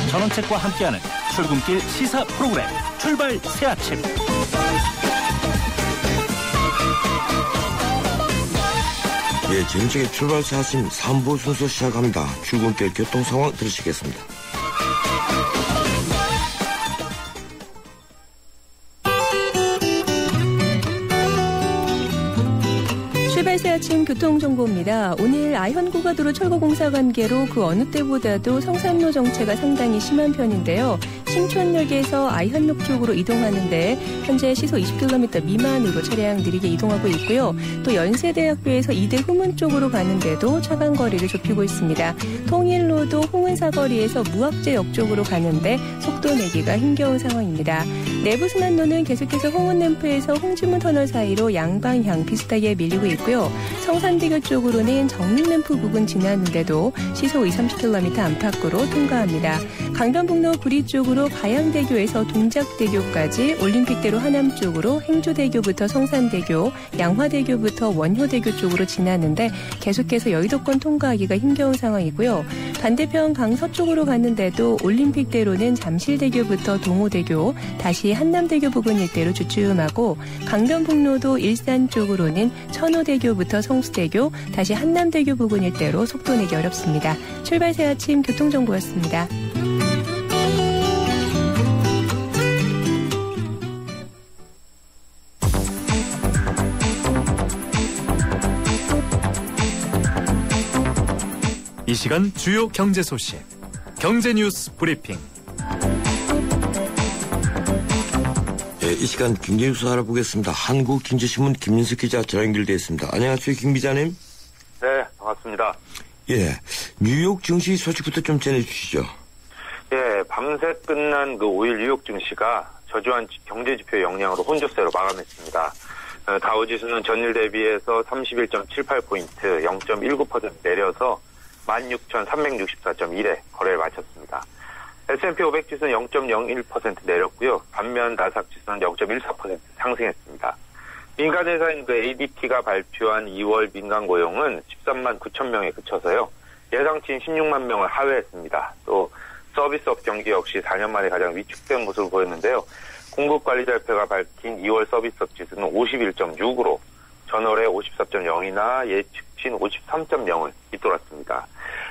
전원책과 함께하는 출근길 시사 프로그램 출발 새아침. 예, 정책의 출발 새아침 3부 순서 시작합니다. 출근길 교통 상황 들으시겠습니다. 출발새 아침 교통정보입니다. 오늘 아현고가도로 철거공사 관계로 그 어느 때보다도 성산로 정체가 상당히 심한 편인데요. 신촌역에서 아현역 쪽으로 이동하는데 현재 시속 20km 미만으로 차량 느리게 이동하고 있고요. 또 연세대학교에서 이대 후문 쪽으로 가는데도 차간 거리를 좁히고 있습니다. 통일로도 홍은사거리에서 무학재역 쪽으로 가는데 속도 내기가 힘겨운 상황입니다. 내부순환로는 계속해서 홍은램프에서 홍지문 터널 사이로 양방향 비슷하게 밀리고 있고요. 성산대교 쪽으로는 정림램프 부근 지나는데도 시속 20-30km 안팎으로 통과합니다. 강변북로 구리 쪽으로 가양대교에서 동작대교까지, 올림픽대로 하남 쪽으로 행주대교부터 성산대교, 양화대교부터 원효대교 쪽으로 지나는데 계속해서 여의도권 통과하기가 힘겨운 상황이고요. 반대편 강서쪽으로 가는데도 올림픽대로는 잠실대교부터 동호대교, 다시 한남대교 부근 일대로 주춤하고, 강변북로도 일산 쪽으로는 천호대교부터 성수대교, 다시 한남대교 부근 일대로 속도 내기 어렵습니다. 출발 새 아침 교통정보였습니다. 이 시간 주요 경제 소식, 경제 뉴스 브리핑. 네, 이 시간 경제 뉴스 알아보겠습니다. 한국경제신문 김민석 기자 전화 연결되어 있습니다. 안녕하세요, 김 기자님. 네, 반갑습니다. 예, 뉴욕 증시 소식부터 좀 전해주시죠. 예, 밤새 끝난 그 5일 뉴욕 증시가 저조한 경제지표 영향으로 혼조세로 마감했습니다. 다우지수는 전일 대비해서 31.78포인트, 0.19% 내려서 16,364.1에 거래를 마쳤습니다. S&P 500 지수는 0.01% 내렸고요. 반면 나스닥 지수는 0.14% 상승했습니다. 민간 회사인 그 ADP가 발표한 2월 민간 고용은 13만 9천 명에 그쳐서요. 예상치인 16만 명을 하회했습니다. 또 서비스업 경기 역시 4년 만에 가장 위축된 모습을 보였는데요. 공급관리자협회가 밝힌 2월 서비스업 지수는 51.6으로 전월에 54.0이나 예측치인 53.0을 잇돌았습니다.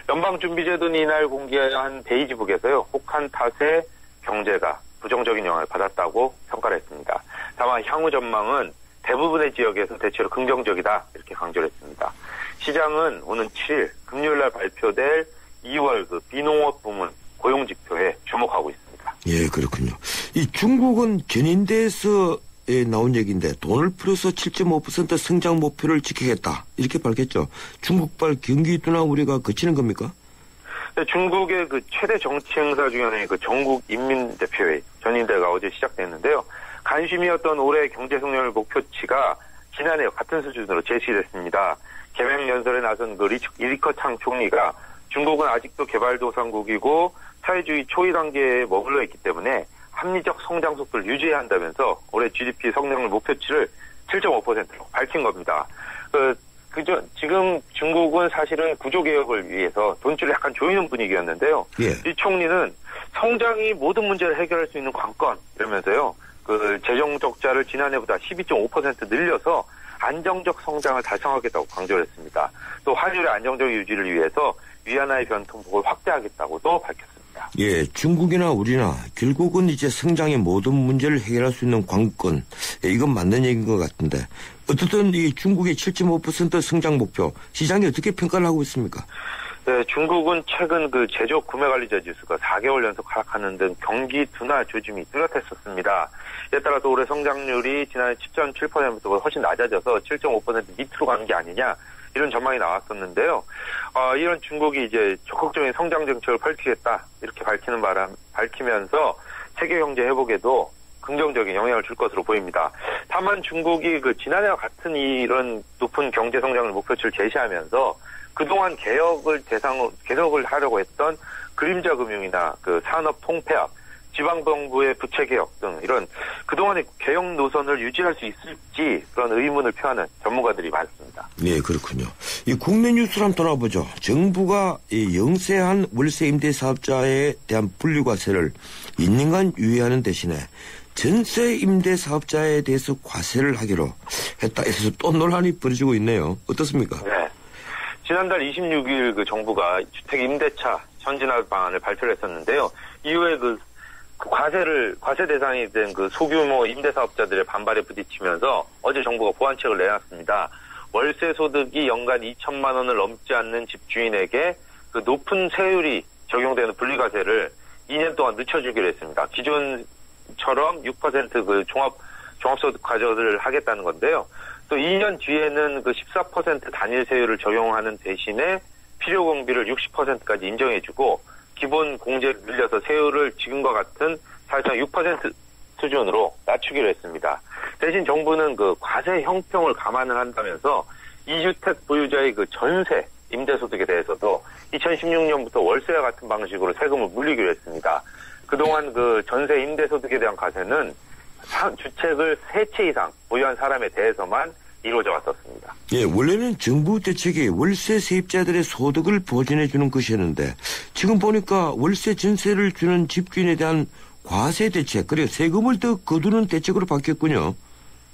연방준비제도는 이날 공개한 베이지북에서요. 혹한 탓에 경제가 부정적인 영향을 받았다고 평가를 했습니다. 다만 향후 전망은 대부분의 지역에서 대체로 긍정적이다 이렇게 강조를 했습니다. 시장은 오는 7일 금요일 날 발표될 2월 그 비농업 부문 고용지표에 주목하고 있습니다. 예, 그렇군요. 이 중국은 견인대에서 나온 얘기인데 돈을 풀어서 7.5% 성장 목표를 지키겠다 이렇게 밝혔죠. 중국발 경기 둔화 우려가 그치는 겁니까? 네, 중국의 그 최대 정치 행사 중에 하나인 그 전국 인민대표회의 전인대가 어제 시작됐는데요. 관심이었던 올해 경제 성장률 목표치가 지난해 같은 수준으로 제시됐습니다. 개명 연설에 나선 그 리커창 총리가 중국은 아직도 개발도상국이고 사회주의 초기 단계에 머물러 있기 때문에 합리적 성장 속도를 유지해야 한다면서 올해 GDP 성장률 목표치를 7.5%로 밝힌 겁니다. 지금 중국은 사실은 구조개혁을 위해서 돈줄을 약간 조이는 분위기였는데요. 예. 이 총리는 성장이 모든 문제를 해결할 수 있는 관건 이러면서요. 그 재정 적자를 지난해보다 12.5% 늘려서 안정적 성장을 달성하겠다고 강조를 했습니다. 또 환율의 안정적 유지를 위해서 위안화의 변동폭을 확대하겠다고도 밝혔습니다. 예, 중국이나 우리나 결국은 이제 성장의 모든 문제를 해결할 수 있는 관건, 이건 맞는 얘기인 것 같은데 어떻든 이 중국의 7.5% 성장 목표 시장이 어떻게 평가를 하고 있습니까? 네, 중국은 최근 그 제조 구매관리자 지수가 4개월 연속 하락하는 등 경기 둔화 조짐이 뚜렷했었습니다. 이에 따라서 올해 성장률이 지난해 7.7%보다 훨씬 낮아져서 7.5% 밑으로 가는 게 아니냐 이런 전망이 나왔었는데요. 이런 중국이 이제 적극적인 성장 정책을 펼치겠다 이렇게 밝히면서 세계 경제 회복에도 긍정적인 영향을 줄 것으로 보입니다. 다만 중국이 그 지난해와 같은 이런 높은 경제 성장을 목표치를 제시하면서 그동안 개혁을 하려고 했던 그림자 금융이나 그 산업 통폐합, 지방정부의 부채 개혁 등 이런 그동안의 개혁 노선을 유지할 수 있을지 그런 의문을 표하는 전문가들이 많습니다. 네, 그렇군요. 이 국내 뉴스를 한번 돌아보죠. 정부가 이 영세한 월세 임대 사업자에 대한 분리과세를 2년간 유예하는 대신에 전세 임대 사업자에 대해서 과세를 하기로 했다 해서 또 논란이 벌어지고 있네요. 어떻습니까? 네. 지난달 26일 그 정부가 주택 임대차 선진화 방안을 발표를 했었는데요. 이후에 그 과세 대상이 된 그 소규모 임대 사업자들의 반발에 부딪히면서 어제 정부가 보완책을 내놨습니다. 월세 소득이 연간 2천만 원을 넘지 않는 집주인에게 그 높은 세율이 적용되는 분리과세를 2년 동안 늦춰주기로 했습니다. 기존처럼 6% 그 종합소득 과세를 하겠다는 건데요. 또 2년 뒤에는 그 14% 단일 세율을 적용하는 대신에 필요 공비를 60%까지 인정해주고 기본 공제를 늘려서 세율을 지금과 같은 사실상 6% 수준으로 낮추기로 했습니다. 대신 정부는 그 과세 형평을 감안을 한다면서 2주택 보유자의 그 전세 임대소득에 대해서도 2016년부터 월세와 같은 방식으로 세금을 물리기로 했습니다. 그동안 그 전세 임대소득에 대한 과세는 주택을 3채 이상 보유한 사람에 대해서만 이루어져 왔었습니다. 예, 원래는 정부 대책이 월세 세입자들의 소득을 보전해 주는 것이었는데 지금 보니까 월세 전세를 주는 집주인에 대한 과세 대책, 그리고 세금을 더 거두는 대책으로 바뀌었군요.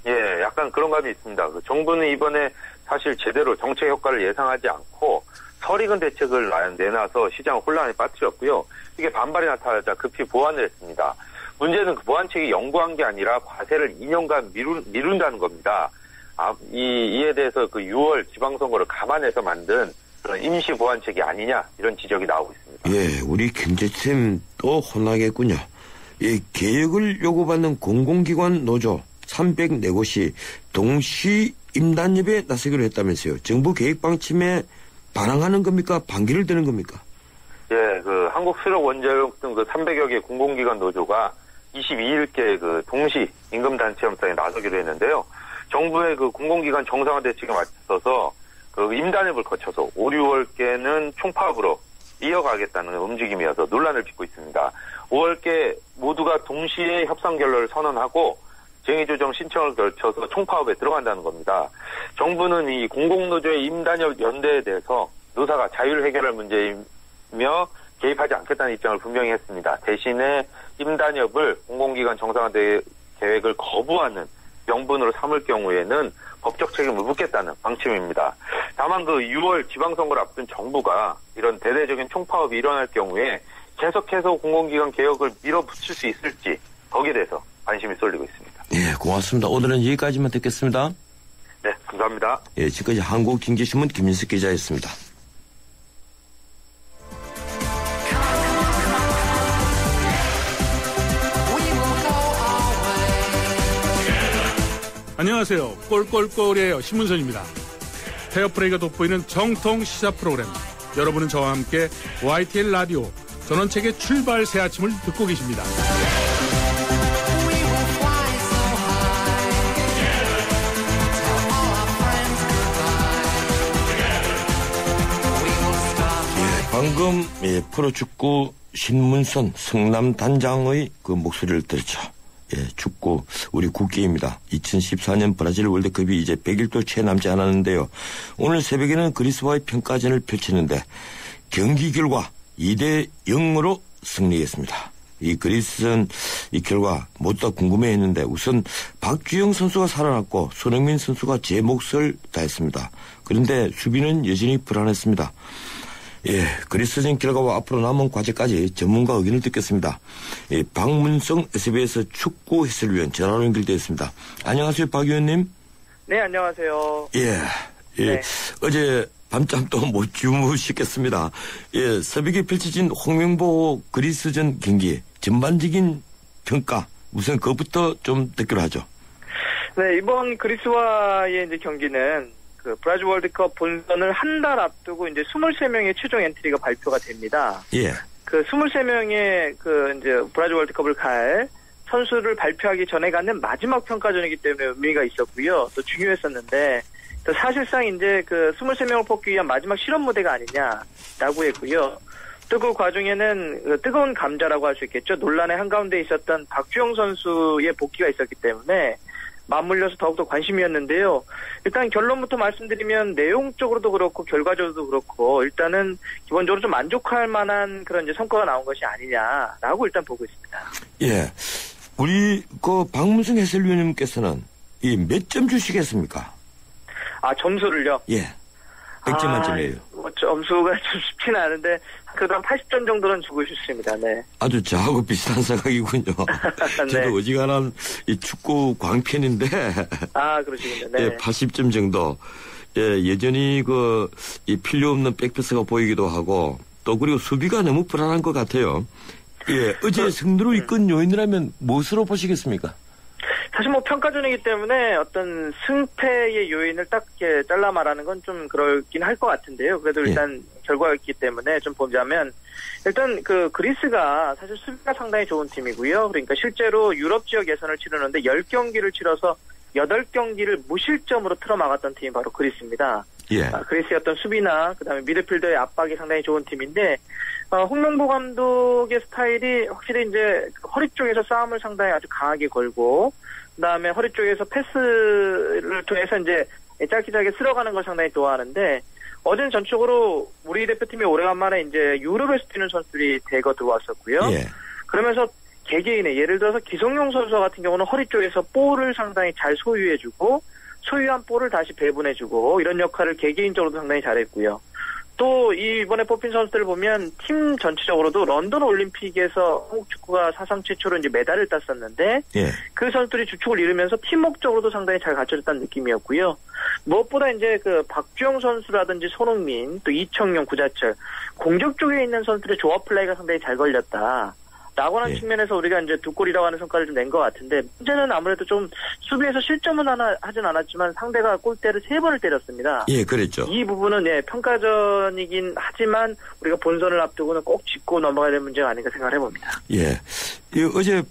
예, 약간 그런 감이 있습니다. 그 정부는 이번에 사실 제대로 정책 효과를 예상하지 않고 설익은 대책을 내놔서 시장을 혼란에 빠뜨렸고요. 이게 반발이 나타나자 급히 보완을 했습니다. 문제는 그 보완책이 영구한 게 아니라 과세를 2년간 미룬다는 겁니다. 이에 대해서 그 6월 지방선거를 감안해서 만든 그런 임시 보완책이 아니냐 이런 지적이 나오고 있습니다. 예, 우리 경제팀 또 혼나겠군요. 이 개혁을 요구받는 공공기관 노조 304곳이 동시 임단협에 나서기로 했다면서요. 정부 계획 방침에 반항하는 겁니까? 반기를 드는 겁니까? 예, 그 한국수력원자력 등 그 300여 개 공공기관 노조가 22일께 그 동시 임금단체 협상에 나서기로 했는데요. 정부의 그 공공기관 정상화 대책에 맞서서 그 임단협을 거쳐서 5, 6월께는 총파업으로 이어가겠다는 움직임이어서 논란을 빚고 있습니다. 5월께 모두가 동시에 협상 결론을 선언하고 쟁의조정 신청을 거쳐서 총파업에 들어간다는 겁니다. 정부는 이 공공노조의 임단협 연대에 대해서 노사가 자유를 해결할 문제이며 개입하지 않겠다는 입장을 분명히 했습니다. 대신에 임단협을 공공기관 정상화 계획을 거부하는 명분으로 삼을 경우에는 법적 책임을 묻겠다는 방침입니다. 다만 그 6월 지방선거를 앞둔 정부가 이런 대대적인 총파업이 일어날 경우에 계속해서 공공기관 개혁을 밀어붙일 수 있을지 거기에 대해서 관심이 쏠리고 있습니다. 예, 고맙습니다. 오늘은 여기까지만 듣겠습니다. 네, 감사합니다. 예, 지금까지 한국경제신문 김민석 기자였습니다. 안녕하세요. 꼴꼴꼴이에요. 신문선입니다. 페어플레이가 돋보이는 정통 시사 프로그램. 여러분은 저와 함께 YTN 라디오 전원책의 출발 새 아침을 듣고 계십니다. 방금 프로축구 신문선 성남 단장의 그 목소리를 들었죠. 예, 축구 우리 국기입니다. 2014년 브라질 월드컵이 이제 100일도 채 남지 않았는데요. 오늘 새벽에는 그리스와의 평가전을 펼치는데 경기 결과 2대 0으로 승리했습니다. 이 그리스는 이 결과 모두 다 궁금해했는데 우선 박주영 선수가 살아났고 손흥민 선수가 제 몫을 다했습니다. 그런데 수비는 여전히 불안했습니다. 예, 그리스전 결과와 앞으로 남은 과제까지 전문가 의견을 듣겠습니다. 예, 박문성 SBS 축구 해설위원 전화로 연결되어 있습니다. 안녕하세요, 박 의원님. 네, 안녕하세요. 예, 예. 네. 어제 밤잠도 못 주무시겠습니다. 예, 새벽에 펼쳐진 홍명보 그리스전 경기 전반적인 평가 우선 그것부터 좀 듣기로 하죠. 네, 이번 그리스와의 이제 경기는 그 브라질 월드컵 본선을 한 달 앞두고 이제 23명의 최종 엔트리가 발표가 됩니다. 예. 그 23명의 그 이제 브라질 월드컵을 갈 선수를 발표하기 전에 갖는 마지막 평가전이기 때문에 의미가 있었고요. 또 중요했었는데 또 사실상 이제 그 23명을 뽑기 위한 마지막 실험 무대가 아니냐라고 했고요. 또 그 과정에는 그 뜨거운 감자라고 할 수 있겠죠. 논란의 한가운데 있었던 박주영 선수의 복귀가 있었기 때문에 맞물려서 더욱더 관심이었는데요. 일단 결론부터 말씀드리면 내용적으로도 그렇고 결과적으로도 그렇고 일단은 기본적으로 좀 만족할 만한 그런 이제 성과가 나온 것이 아니냐라고 일단 보고 있습니다. 예. 우리 그 박문승 해설위원님께서는 이 몇 점 주시겠습니까? 아, 점수를요? 예. 100점 만점이에요. 뭐 점수가 좀 쉽지는 않은데 그래도 한 80점 정도는 주고 싶습니다. 네. 아주 저하고 비슷한 생각이군요. 네. 저도 어지간한 이 축구 광팬인데. 아, 그러시군요. 네. 예, 80점 정도. 예, 여전히 이 필요 없는 백패스가 보이기도 하고 또 그리고 수비가 너무 불안한 것 같아요. 예, 어제 승리로 이끈 요인이라면 무엇으로 보시겠습니까? 사실 뭐 평가전이기 때문에 어떤 승패의 요인을 딱 이렇게 잘라 말하는 건 좀 그렇긴 할 것 같은데요. 그래도 일단 결과였기 때문에 좀 보자면 일단 그 그리스가 사실 수비가 상당히 좋은 팀이고요. 그러니까 실제로 유럽 지역 예선을 치르는데 10경기를 치러서 8경기를 무실점으로 틀어막았던 팀이 바로 그리스입니다. 예. 그리스의 어떤 수비나 그다음에 미드필더의 압박이 상당히 좋은 팀인데 홍명보 감독의 스타일이 확실히 이제 허리 쪽에서 싸움을 상당히 아주 강하게 걸고 그다음에 허리 쪽에서 패스를 통해서 이제 짧게 쓸어가는 걸 상당히 좋아하는데 어제는 전적으로 우리 대표팀이 오래간만에 이제 유럽에서 뛰는 선수들이 대거 들어왔었고요. 예. 그러면서 개개인의 예를 들어서 기성용 선수 같은 경우는 허리 쪽에서 볼을 상당히 잘 소유해주고 소유한 볼을 다시 배분해주고 이런 역할을 개개인적으로도 상당히 잘했고요. 또 이번에 뽑힌 선수들을 보면 팀 전체적으로도 런던 올림픽에서 한국 축구가 사상 최초로 이제 메달을 땄었는데 예. 그 선수들이 주축을 이루면서 팀워크적으로도 상당히 잘 갖춰졌다는 느낌이었고요. 무엇보다 이제 그 박주영 선수라든지 손흥민 또 이청용 구자철 공격 쪽에 있는 선수들의 조합 플레이가 상당히 잘 걸렸다. 라고 하는 측면에서 우리가 이제 두 골이라고 하는 성과를 좀 낸 것 같은데 문제는 아무래도 좀 수비에서 실점은 하진 않았지만 상대가 골대를 3번을 때렸습니다. 예, 그랬죠. 이 부분은 평가전이긴 하지만 우리가 본선을 앞두고는 꼭 짚고 넘어가야 될 문제가 아닌가 생각을 해봅니다. 예. 어제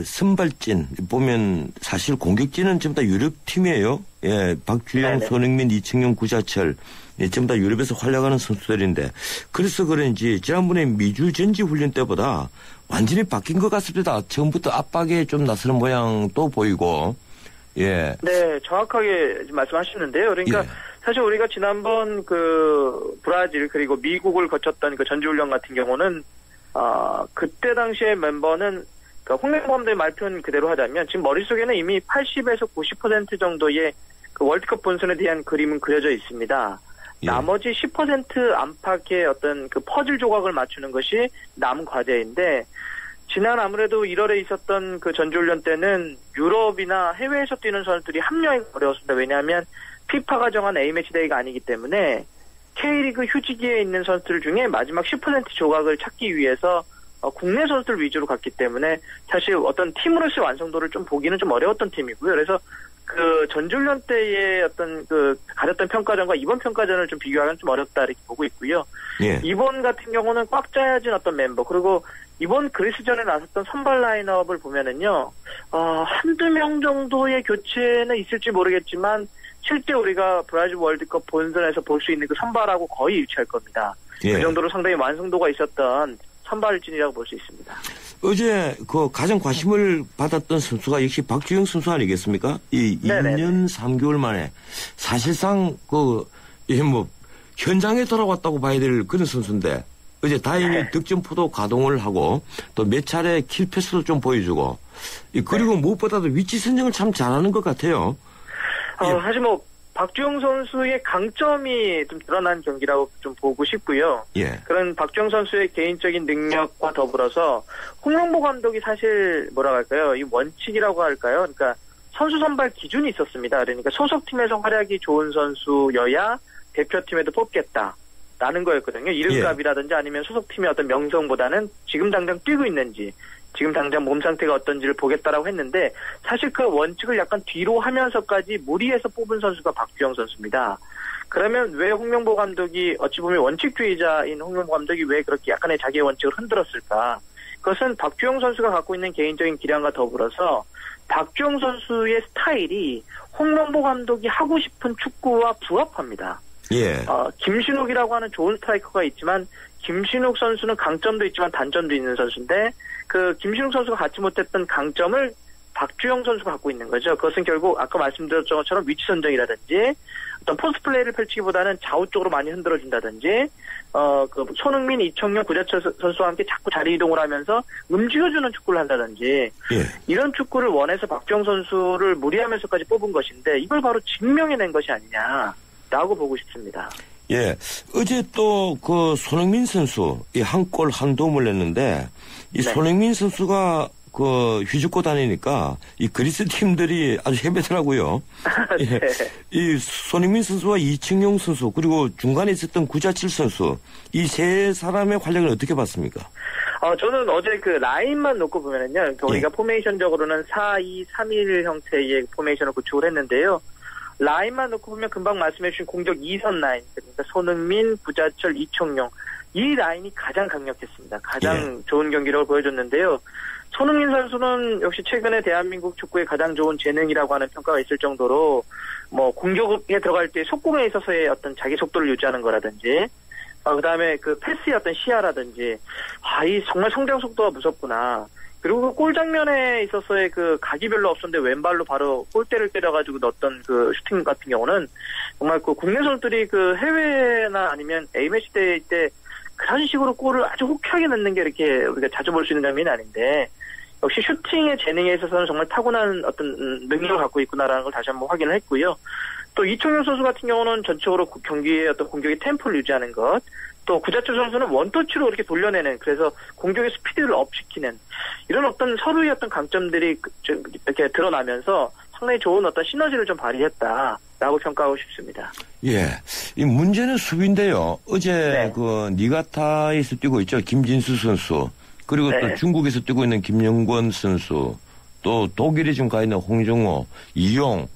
선발진 보면 사실 공격진은 전부 다 유럽 팀이에요. 예, 박주영, 네네. 손흥민, 이청용, 구자철 전부 다 유럽에서 활약하는 선수들인데 그래서 그런지 지난번에 미주 전지 훈련 때보다 완전히 바뀐 것 같습니다. 처음부터 압박에 좀 나서는 모양도 보이고. 예. 네, 정확하게 말씀하시는데요. 그러니까 예. 사실 우리가 지난번 그 브라질 그리고 미국을 거쳤던 그 전지훈련 같은 경우는 그때 당시의 멤버는 그러니까 홍명보 감독의 말표는 그대로 하자면 지금 머릿속에는 이미 80에서 90% 정도의 그 월드컵 본선에 대한 그림은 그려져 있습니다. 예. 나머지 10% 안팎의 어떤 그 퍼즐 조각을 맞추는 것이 남은 과제인데 지난 아무래도 1월에 있었던 그 전지훈련 때는 유럽이나 해외에서 뛰는 선수들이 합류하기 어려웠습니다. 왜냐하면 피파가 정한 A매치 대회가 아니기 때문에 K리그 휴지기에 있는 선수들 중에 마지막 10% 조각을 찾기 위해서 국내 선수들 위주로 갔기 때문에 사실 어떤 팀으로서의 완성도를 좀 보기는 좀 어려웠던 팀이고요. 그래서 그 전지훈련 때의 어떤 그 가렸던 평가전과 이번 평가전을 좀 비교하기는 좀 어렵다 이렇게 보고 있고요. 예. 이번 같은 경우는 꽉 짜여진 어떤 멤버 그리고 이번 그리스전에 나섰던 선발 라인업을 보면은요, 한두 명 정도의 교체는 있을지 모르겠지만 실제 우리가 브라질 월드컵 본선에서 볼 수 있는 그 선발하고 거의 일치할 겁니다. 예. 그 정도로 상당히 완성도가 있었던 선발진이라고 볼 수 있습니다. 어제 가장 관심을 받았던 선수가 역시 박주영 선수 아니겠습니까? 이 네네네. 2년 3개월 만에 사실상 현장에 돌아왔다고 봐야 될 그런 선수인데 어제 다행히 득점포도 가동을 하고 또 몇 차례 킬패스도 좀 보여주고 그리고 무엇보다도 위치 선정을 참 잘하는 것 같아요. 사실 박주영 선수의 강점이 좀 드러난 경기라고 좀 보고 싶고요. 예. 그런 박주영 선수의 개인적인 능력과 더불어서 홍명보 감독이 사실 뭐라고 할까요? 이 원칙이라고 할까요? 그러니까 선수 선발 기준이 있었습니다. 그러니까 소속팀에서 활약이 좋은 선수여야 대표팀에도 뽑겠다라는 거였거든요. 이름값이라든지 아니면 소속팀의 어떤 명성보다는 지금 당장 뛰고 있는지 지금 당장 몸 상태가 어떤지를 보겠다라고 했는데 사실 그 원칙을 약간 뒤로 하면서까지 무리해서 뽑은 선수가 박주영 선수입니다. 그러면 왜 홍명보 감독이 어찌 보면 원칙주의자인 홍명보 감독이 왜 그렇게 약간의 자기의 원칙을 흔들었을까? 그것은 박주영 선수가 갖고 있는 개인적인 기량과 더불어서 박주영 선수의 스타일이 홍명보 감독이 하고 싶은 축구와 부합합니다. 예. 김신욱이라고 하는 좋은 스트라이커가 있지만 김신욱 선수는 강점도 있지만 단점도 있는 선수인데 그 김신욱 선수가 갖지 못했던 강점을 박주영 선수가 갖고 있는 거죠. 그것은 결국 아까 말씀드렸던 것처럼 위치 선정이라든지 어떤 포스트 플레이를 펼치기보다는 좌우 쪽으로 많이 흔들어준다든지 그 손흥민, 이청용, 구자철 선수와 함께 자꾸 자리 이동을 하면서 움직여주는 축구를 한다든지 예. 이런 축구를 원해서 박주영 선수를 무리하면서까지 뽑은 것인데 이걸 바로 증명해낸 것이 아니냐라고 보고 싶습니다. 예. 어제 또 그 손흥민 선수 이 한 골 한 도움을 냈는데 이 네. 손흥민 선수가 그 휘젓고 다니니까 이 그리스 팀들이 아주 헤매더라고요. 예. 네. 이 손흥민 선수와 이청용 선수 그리고 중간에 있었던 구자칠 선수 이 세 사람의 활약을 어떻게 봤습니까? 저는 어제 그 라인만 놓고 보면은요, 그러니까 우리가 포메이션적으로는 4-2-3-1 형태의 포메이션을 구축을 했는데요. 라인만 놓고 보면 금방 말씀해주신 공격 2선 라인, 그러니까 손흥민, 구자철, 이청용 이 라인이 가장 강력했습니다. 가장 좋은 경기력을 보여줬는데요. 손흥민 선수는 역시 최근에 대한민국 축구의 가장 좋은 재능이라고 하는 평가가 있을 정도로 뭐 공격에 들어갈 때 속공에 있어서의 어떤 자기 속도를 유지하는 거라든지 그다음에 그 패스의 어떤 시야라든지 이 정말 성장 속도가 무섭구나. 그리고 그 골 장면에 있어서의 그 각이 별로 없었는데 왼발로 바로 골대를 때려가지고 넣었던 그 슈팅 같은 경우는 정말 그 국내 선수들이 그 해외나 아니면 A매치 때 그런 식으로 골을 아주 호쾌하게 넣는 게 이렇게 우리가 자주 볼 수 있는 장면이 아닌데 역시 슈팅의 재능에 있어서는 정말 타고난 어떤 능력을 갖고 있구나라는 걸 다시 한번 확인을 했고요. 또 이청용 선수 같은 경우는 전적으로 경기의 어떤 공격의 템포를 유지하는 것, 또 구자철 선수는 원터치로 이렇게 돌려내는, 그래서 공격의 스피드를 업시키는 이런 어떤 서로의 어떤 강점들이 이렇게 드러나면서 상당히 좋은 어떤 시너지를 좀 발휘했다라고 평가하고 싶습니다. 예. 이 문제는 수비인데요. 어제 그 니가타에서 뛰고 있죠. 김진수 선수. 그리고 또 중국에서 뛰고 있는 김영권 선수. 또 독일에 지금 가 있는 홍정호, 이용.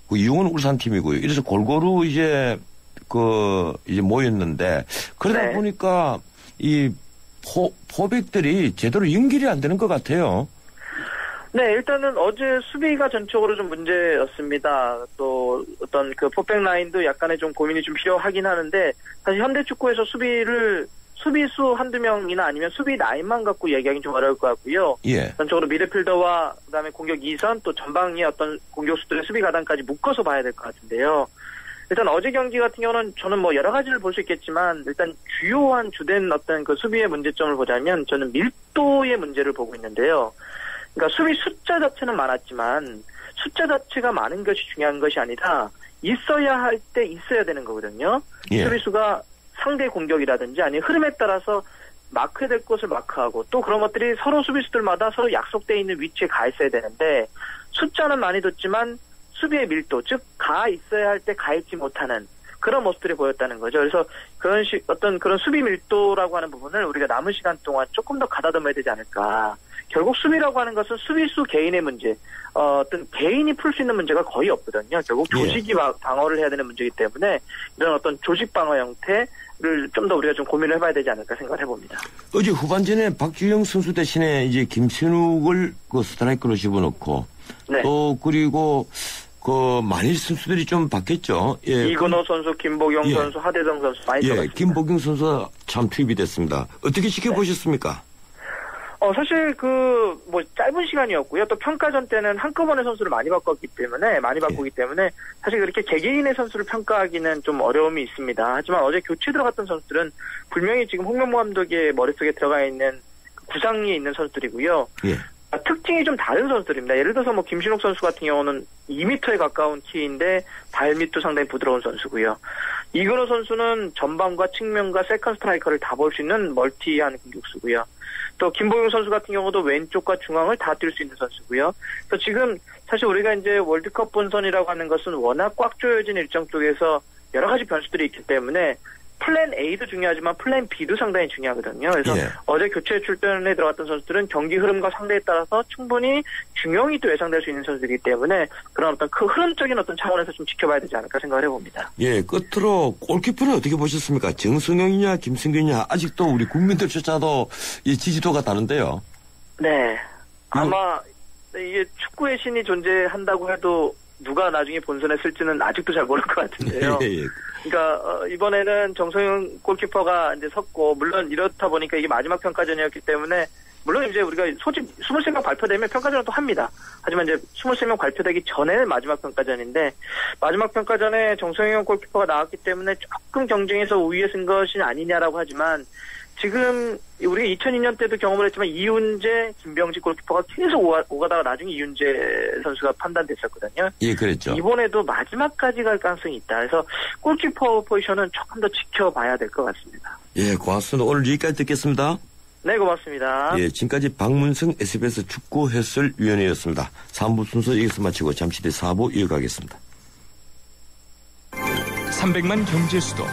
그 이용은 울산 팀이고요. 이래서 골고루 이제 모였는데 그러다 보니까 이 포백들이 제대로 연결이 안 되는 것 같아요. 네, 일단은 어제 수비가 전적으로 좀 문제였습니다. 또 어떤 그 포백 라인도 약간의 좀 고민이 좀 필요하긴 하는데 사실 현대 축구에서 수비수 한두 명이나 아니면 수비 라인만 갖고 얘기하기는 좀 어려울 것 같고요. 예. 전적으로 미드필더와 그다음에 공격 2선 또 전방의 어떤 공격수들의 수비 가담까지 묶어서 봐야 될 것 같은데요. 일단 어제 경기 같은 경우는 저는 뭐 여러 가지를 볼 수 있겠지만 일단 주요한 주된 어떤 그 수비의 문제점을 보자면 저는 밀도의 문제를 보고 있는데요. 그러니까 수비 숫자 자체는 많았지만 숫자 자체가 많은 것이 중요한 것이 아니라 있어야 할 때 있어야 되는 거거든요. 예. 수비수가 상대 공격이라든지 아니면 흐름에 따라서 마크해야 될 곳을 마크하고 또 그런 것들이 서로 수비수들마다 서로 약속되어 있는 위치에 가 있어야 되는데 숫자는 많이 뒀지만 수비의 밀도, 즉 가 있어야 할 때 가 있지 못하는 그런 모습들이 보였다는 거죠. 그래서 그런 수비 밀도라고 하는 부분을 우리가 남은 시간 동안 조금 더 가다듬어야 되지 않을까. 결국 수비라고 하는 것은 수비수 개인의 문제, 어떤 개인이 풀 수 있는 문제가 거의 없거든요. 결국 조직이 방어를 해야 되는 문제이기 때문에 이런 어떤 조직 방어 형태를 좀 더 우리가 좀 고민을 해봐야 되지 않을까 생각을 해봅니다. 어제 후반전에 박주영 선수 대신에 이제 김신욱을 그 스트라이커로 집어넣고 또 그리고 그 많이 선수들이 좀 바뀌었죠. 예. 이근호 선수, 김보경 선수, 하대성 선수 많이 들어갔습니다. 김보경 선수가 참 투입이 됐습니다. 어떻게 지켜보셨습니까? 사실 뭐 짧은 시간이었고요. 또 평가전 때는 한꺼번에 선수를 많이 바꾸기 때문에 사실 그렇게 개개인의 선수를 평가하기는 좀 어려움이 있습니다. 하지만 어제 교체 들어갔던 선수들은 분명히 지금 홍명보 감독의 머릿속에 들어가 있는 구상이 있는 선수들이고요. 특징이 좀 다른 선수들입니다. 예를 들어서 뭐 김신욱 선수 같은 경우는 2m에 가까운 키인데 발밑도 상당히 부드러운 선수고요. 이근호 선수는 전방과 측면과 세컨 스트라이커를 다 볼 수 있는 멀티한 공격수고요. 또 김보경 선수 같은 경우도 왼쪽과 중앙을 다 뛸 수 있는 선수고요. 그래서 지금 사실 우리가 이제 월드컵 본선이라고 하는 것은 워낙 꽉 조여진 일정 쪽에서 여러 가지 변수들이 있기 때문에 플랜 A도 중요하지만 플랜 B도 상당히 중요하거든요. 그래서 어제 교체 출전에 들어갔던 선수들은 경기 흐름과 상대에 따라서 충분히 중용이 또 예상될 수 있는 선수들이기 때문에 그런 어떤 그 흐름적인 어떤 차원에서 좀 지켜봐야 되지 않을까 생각을 해봅니다. 예, 끝으로 골키퍼는 어떻게 보셨습니까? 정승영이냐 김승균이냐 아직도 우리 국민들조차도 이 지지도가 다른데요. 네. 아마 이게 축구의 신이 존재한다고 해도 누가 나중에 본선에 쓸지는 아직도 잘 모를 것 같은데요. 그러니까 이번에는 정성윤 골키퍼가 이제 섰고 물론 이렇다 보니까 이게 마지막 평가전이었기 때문에 물론 이제 우리가 솔직히 23명 발표되면 평가전을 또 합니다. 하지만 이제 23명 발표되기 전에는 마지막 평가전인데 마지막 평가전에 정성윤 골키퍼가 나왔기 때문에 조금 경쟁에서 우위에 쓴 것이 아니냐라고 하지만 지금 우리가 2002년 때도 경험을 했지만 이윤재, 김병지 골키퍼가 계속 오가다가 나중에 이윤재 선수가 판단됐었거든요. 예, 그랬죠. 이번에도 마지막까지 갈 가능성이 있다. 그래서 골키퍼 포지션은 조금 더 지켜봐야 될 것 같습니다. 예, 고맙습니다. 오늘 여기까지 듣겠습니다. 네, 고맙습니다. 예, 지금까지 박문성 SBS 축구 해설위원회였습니다. 3부 순서 여기서 마치고 잠시 뒤 4부 이어가겠습니다. 300만 경제 수도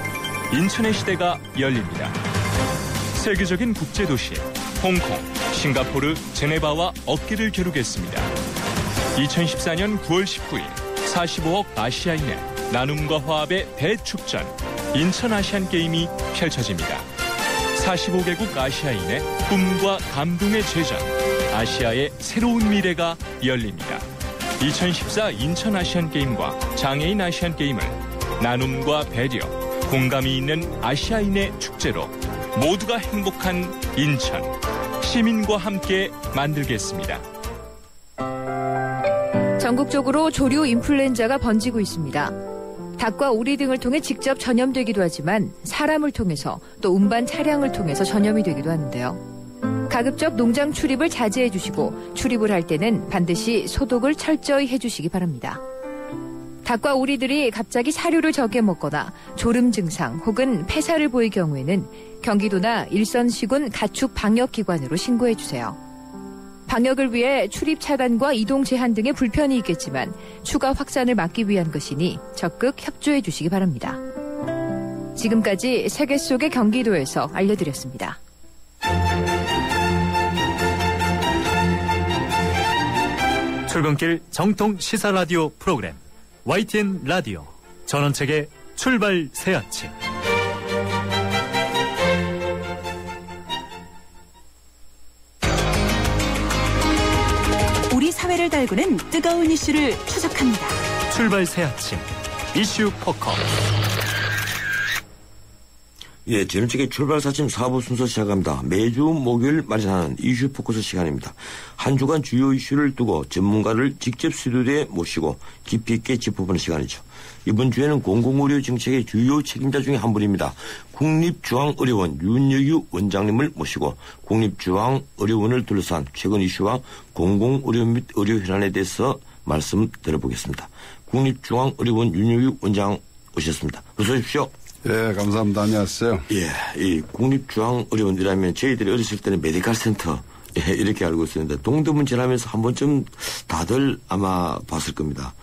인천의 시대가 열립니다. 세계적인 국제도시 홍콩, 싱가포르, 제네바와 어깨를 겨루겠습니다. 2014년 9월 19일 45억 아시아인의 나눔과 화합의 대축전 인천 아시안게임이 펼쳐집니다. 45개국 아시아인의 꿈과 감동의 제전 아시아의 새로운 미래가 열립니다. 2014 인천 아시안게임과 장애인 아시안게임을 나눔과 배려, 공감이 있는 아시아인의 축제로 모두가 행복한 인천, 시민과 함께 만들겠습니다. 전국적으로 조류 인플루엔자가 번지고 있습니다. 닭과 오리 등을 통해 직접 전염되기도 하지만 사람을 통해서 또 운반 차량을 통해서 전염이 되기도 하는데요. 가급적 농장 출입을 자제해 주시고 출입을 할 때는 반드시 소독을 철저히 해주시기 바랍니다. 닭과 오리들이 갑자기 사료를 적게 먹거나 졸음 증상 혹은 폐사를 보일 경우에는 경기도나 일선시군 가축 방역기관으로 신고해 주세요. 방역을 위해 출입 차단과 이동 제한 등의 불편이 있겠지만 추가 확산을 막기 위한 것이니 적극 협조해 주시기 바랍니다. 지금까지 세계 속의 경기도에서 알려드렸습니다. 출근길 정통 시사 라디오 프로그램 YTN 라디오 전원책의 출발 새 아침. 우리 사회를 달구는 뜨거운 이슈를 추적합니다. 출발 새 아침 이슈 포커. 예, 전원책의 출발 사침 4부 순서 시작합니다. 매주 목요일 마련하는 이슈 포커스 시간입니다. 한 주간 주요 이슈를 두고 전문가를 직접 스튜디오에 모시고 깊이 있게 짚어보는 시간이죠. 이번 주에는 공공의료 정책의 주요 책임자 중에 한 분입니다. 국립중앙의료원 윤여유 원장님을 모시고 국립중앙의료원을 둘러싼 최근 이슈와 공공의료 및 의료 현안에 대해서 말씀 들어보겠습니다. 국립중앙의료원 윤여유 원장 오셨습니다. 어서 오십시오. 예, 감사합니다. 안녕하세요. 예, 이 국립중앙의료원이라면 저희들이 어렸을 때는 메디컬 센터 이렇게 알고 있었는데 동대문 지나면서 한 번쯤 다들 아마 봤을 겁니다.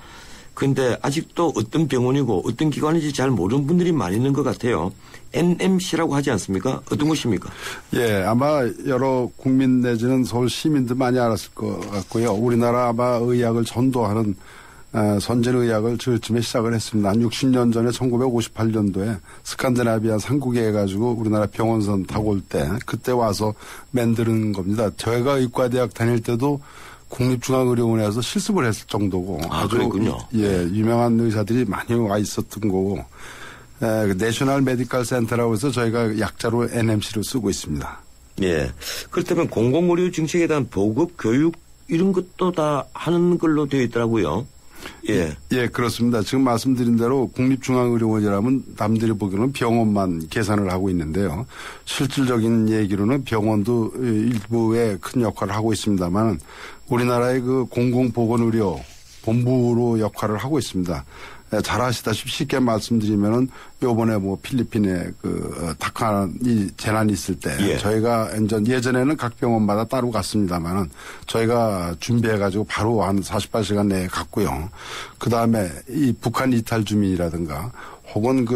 그런데 아직도 어떤 병원이고 어떤 기관인지 잘 모르는 분들이 많이 있는 것 같아요. NMC라고 하지 않습니까? 어떤 곳입니까? 예, 아마 여러 국민 내지는 서울 시민들 많이 알았을 것 같고요. 우리나라 아마 의학을 전도하는 선진의학을 저쯤에 시작을 했습니다. 한 60년 전에 1958년도에 스칸디나비아 삼국에 해가지고 우리나라 병원선 타고 올 때 그때 와서 만드는 겁니다. 저희가 의과대학 다닐 때도 국립중앙의료원에서 실습을 했을 정도고 아주 그랬군요. 예, 유명한 의사들이 많이 와 있었던 거고 내셔널 메디컬 센터라고 해서 저희가 약자로 NMC를 쓰고 있습니다. 예, 그렇다면 공공의료 정책에 대한 보급, 교육 이런 것도 다 하는 걸로 되어 있더라고요. 예. 예, 그렇습니다. 지금 말씀드린 대로 국립중앙의료원이라면 남들이 보기에는 병원만 계산을 하고 있는데요. 실질적인 얘기로는 병원도 일부의 큰 역할을 하고 있습니다만 우리나라의 그 공공보건의료 본부로 역할을 하고 있습니다. 잘 아시다시피 쉽게 말씀드리면은 요번에 뭐 필리핀에 그 닭이 재난이 있을 때 예. 저희가 예전에는 각 병원마다 따로 갔습니다만은 저희가 준비해가지고 바로 한 48시간 내에 갔고요. 그 다음에 이 북한 이탈 주민이라든가 혹은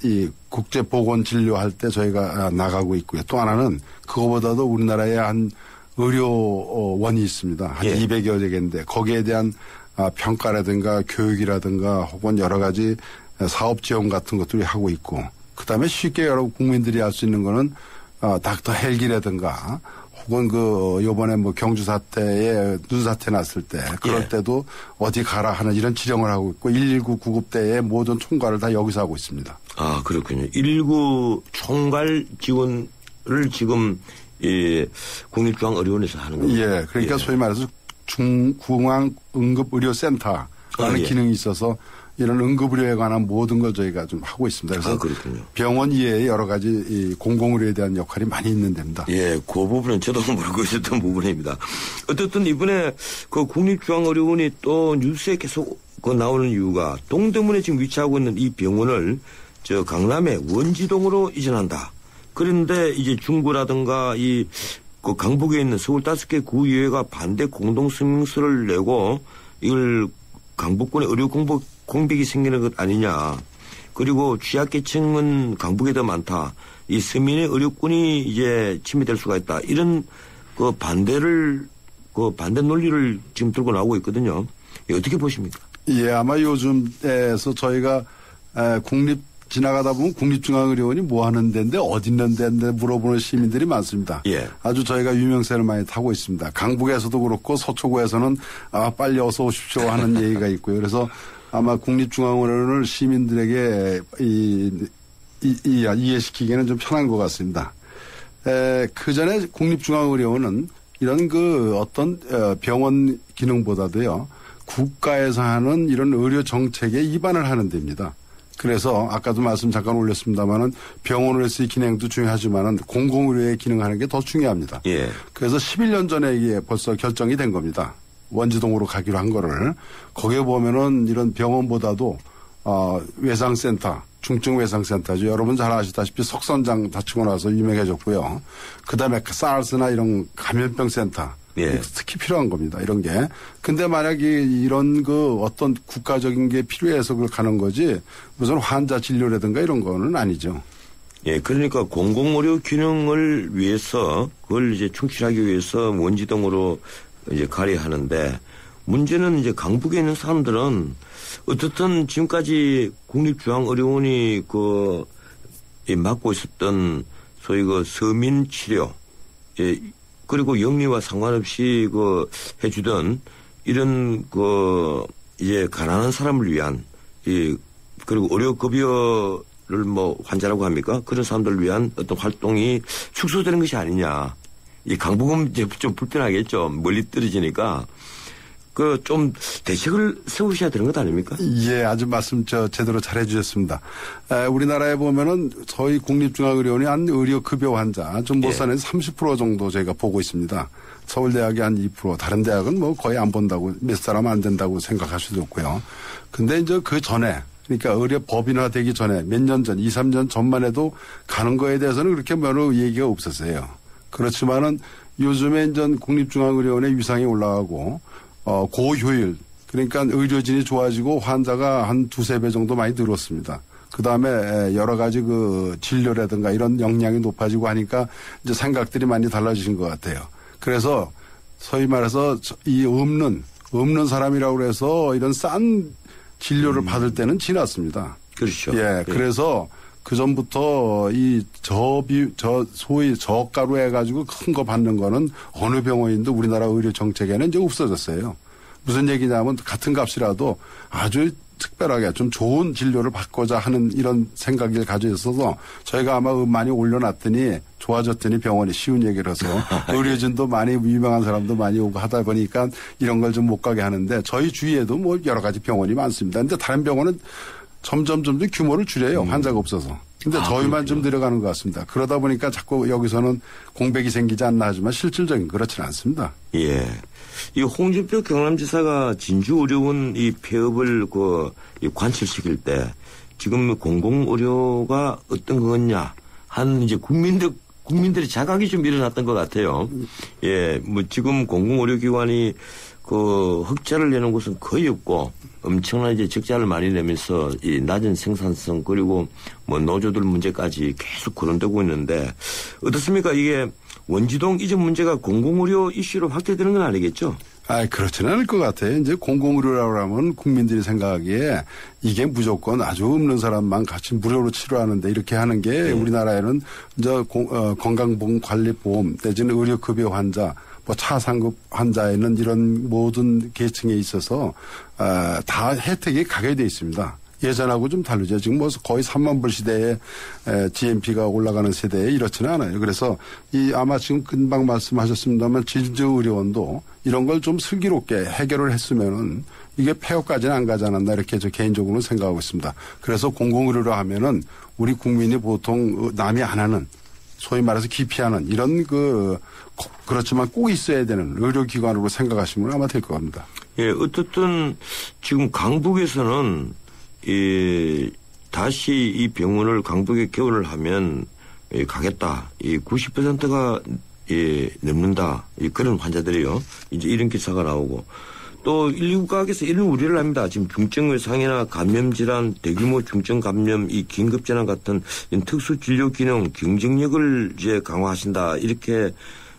이 국제보건 진료할 때 저희가 나가고 있고요. 또 하나는 그거보다도 우리나라에 한 의료원이 있습니다. 한 예. 200여 개인데 거기에 대한 평가라든가 교육이라든가 혹은 여러 가지 사업 지원 같은 것들이 하고 있고 그다음에 쉽게 여러 국민들이 할 수 있는 거는 닥터 헬기라든가 혹은 요번에 경주 사태에 눈사태 났을 때 그럴 때도 어디 가라 하는 이런 지령을 하고 있고 119 구급대의 모든 총괄을 다 여기서 하고 있습니다. 아, 그렇군요. 119 총괄 지원을 지금 국립중앙의료원에서 하는 겁니다. 예, 그러니까 소위 말해서 중앙응급의료센터라는 기능이 있어서 이런 응급의료에 관한 모든 걸 저희가 좀 하고 있습니다. 그래서 그렇군요. 병원 이외에 여러 가지 이 공공의료에 대한 역할이 많이 있는 데입니다. 예, 그 부분은 저도 모르고 있었던 부분입니다. 어쨌든 이번에 그 국립중앙의료원이 또 뉴스에 계속 나오는 이유가 동대문에 지금 위치하고 있는 이 병원을 강남의 원지동으로 이전한다. 그런데 이제 중구라든가 그 강북에 있는 서울 5개 구의회가 반대 공동성명서를 내고 이걸 강북권의 의료 공백이 생기는 것 아니냐. 그리고 취약계층은 강북에 더 많다. 이 서민의 의료권이 이제 침해될 수가 있다. 이런 반대 논리를 지금 들고 나오고 있거든요. 어떻게 보십니까? 예, 아마 요즘에서 저희가 지나가다 보면 국립중앙의료원이 뭐 하는 데인데 어디 있는 데인데 물어보는 시민들이 많습니다. 예. 아주 저희가 유명세를 많이 타고 있습니다. 강북에서도 그렇고 서초구에서는 빨리 어서 오십시오 하는 얘기가 있고요. 그래서 아마 국립중앙의료원을 시민들에게 이해시키기에는 좀 편한 것 같습니다. 그 전에 국립중앙의료원은 이런 어떤 병원 기능보다도요, 국가에서 하는 이런 의료 정책에 입안을 하는 데입니다. 그래서 아까도 말씀 잠깐 올렸습니다만은 병원으로서의 기능도 중요하지만은 공공의료의 기능하는 게 더 중요합니다. 예. 그래서 11년 전에 이게 벌써 결정이 된 겁니다. 원지동으로 가기로 한 거를. 거기에 보면은 이런 병원보다도 외상센터, 중증 외상센터죠. 여러분 잘 아시다시피 석선장 다치고 나서 유명해졌고요. 그다음에 사르스나 이런 감염병 센터. 예. 특히 필요한 겁니다. 이런 게. 근데 만약에 이런 어떤 국가적인 게 필요해서 그걸 가는 거지 무슨 환자 진료라든가 이런 거는 아니죠. 예, 그러니까 공공의료 기능을 위해서 그걸 이제 충실하기 위해서 원지동으로 이제 가려 하는데 문제는 이제 강북에 있는 사람들은 어떻든 지금까지 국립중앙의료원이 맡고 있었던 소위 서민 치료, 그리고 영리와 상관없이 해주던 이런 이제 가난한 사람을 위한 그리고 의료급여를 환자라고 합니까? 그런 사람들을 위한 어떤 활동이 축소되는 것이 아니냐. 이 강북은 이제 좀 불편하겠죠. 멀리 떨어지니까. 좀 대책을 세우셔야 되는 것 아닙니까? 예, 아주 말씀 제대로 잘 해주셨습니다. 우리나라에 보면은 저희 국립중앙의료원이 한 의료급여 환자 좀 못 사는 30% 정도 저희가 보고 있습니다. 서울대학이 한 2%, 다른 대학은 거의 안 본다고, 몇 사람 안 된다고 생각할 수도 있고요. 근데 이제 그 전에, 그러니까 의료 법인화되기 전에 몇 년 전, 2, 3년 전만 해도 가는 거에 대해서는 그렇게 별로 얘기가 없었어요. 그렇지만은 요즘에 이제 국립중앙의료원의 위상이 올라가고 고효율, 그러니까 의료진이 좋아지고 환자가 한 2-3배 정도 많이 늘었습니다. 그 다음에 여러 가지 진료라든가 이런 역량이 높아지고 하니까 이제 생각들이 많이 달라지신 것 같아요. 그래서 소위 말해서 이 없는 사람이라고 해서 이런 싼 진료를 받을 때는 지났습니다. 그렇죠. 예, 그래서 그 전부터 소위 저가로 해가지고 큰 거 받는 거는 어느 병원인도 우리나라 의료 정책에는 이제 없어졌어요. 무슨 얘기냐면 같은 값이라도 아주 특별하게 좀 좋은 진료를 받고자 하는 이런 생각을 가지고 있어서 저희가 아마 많이 올려놨더니 좋아졌더니 병원이 쉬운 얘기를 해서 의료진도 많이 유명한 사람도 많이 오고 하다 보니까 이런 걸 좀 못 가게 하는데 저희 주위에도 여러 가지 병원이 많습니다. 근데 다른 병원은 점점 규모를 줄여요. 환자가 없어서. 근데 저희만 좀 늘어가는 것 같습니다. 그러다 보니까 자꾸 여기서는 공백이 생기지 않나 하지만 실질적인 그렇지는 않습니다. 예. 이 홍준표 경남지사가 진주의료원 이 폐업을 관철시킬 때 지금 공공의료가 어떤 거냐 한 이제 국민들의 자각이 좀 일어났던 것 같아요. 예. 지금 공공의료기관이 흑자를 내는 곳은 거의 없고 엄청난 이제 적자를 많이 내면서 이 낮은 생산성 그리고 노조들 문제까지 계속 거론되고 있는데 어떻습니까? 이게 원지동 이전 문제가 공공의료 이슈로 확대되는 건 아니겠죠? 그렇지는 않을 것 같아요. 이제 공공의료라고 하면 국민들이 생각하기에 이게 무조건 아주 없는 사람만 같이 무료로 치료하는데 이렇게 하는 게 우리나라에는 이제 건강보험관리보험 내지는 의료급여 환자 뭐 차상급 환자에는 이런 모든 계층에 있어서 다 혜택이 가게 돼 있습니다. 예전하고 좀 다르죠. 지금 뭐 거의 3만 불 시대에 GNP가 올라가는 세대에 이렇지는 않아요. 그래서 아마 지금 금방 말씀하셨습니다만 진료의료원도 이런 걸 좀 슬기롭게 해결을 했으면은 이게 폐업까지는 안 가지 않았나 이렇게 저 개인적으로 생각하고 있습니다. 그래서 공공의료로 하면은 우리 국민이 보통 남이 안 하는 소위 말해서 기피하는 이런 그렇지만 꼭 있어야 되는 의료기관으로 생각하시면 아마 될 것 같습니다. 예, 어쨌든 지금 강북에서는 다시 이 병원을 강북에 개원을 하면 가겠다. 90%가 넘는다. 그런 환자들이요. 이제 이런 기사가 나오고 또 119과학에서 이런 우려를 합니다. 지금 중증의상이나 감염질환, 대규모 중증 감염, 이 긴급재난 같은 특수 진료 기능 경쟁력을 이제 강화하신다. 이렇게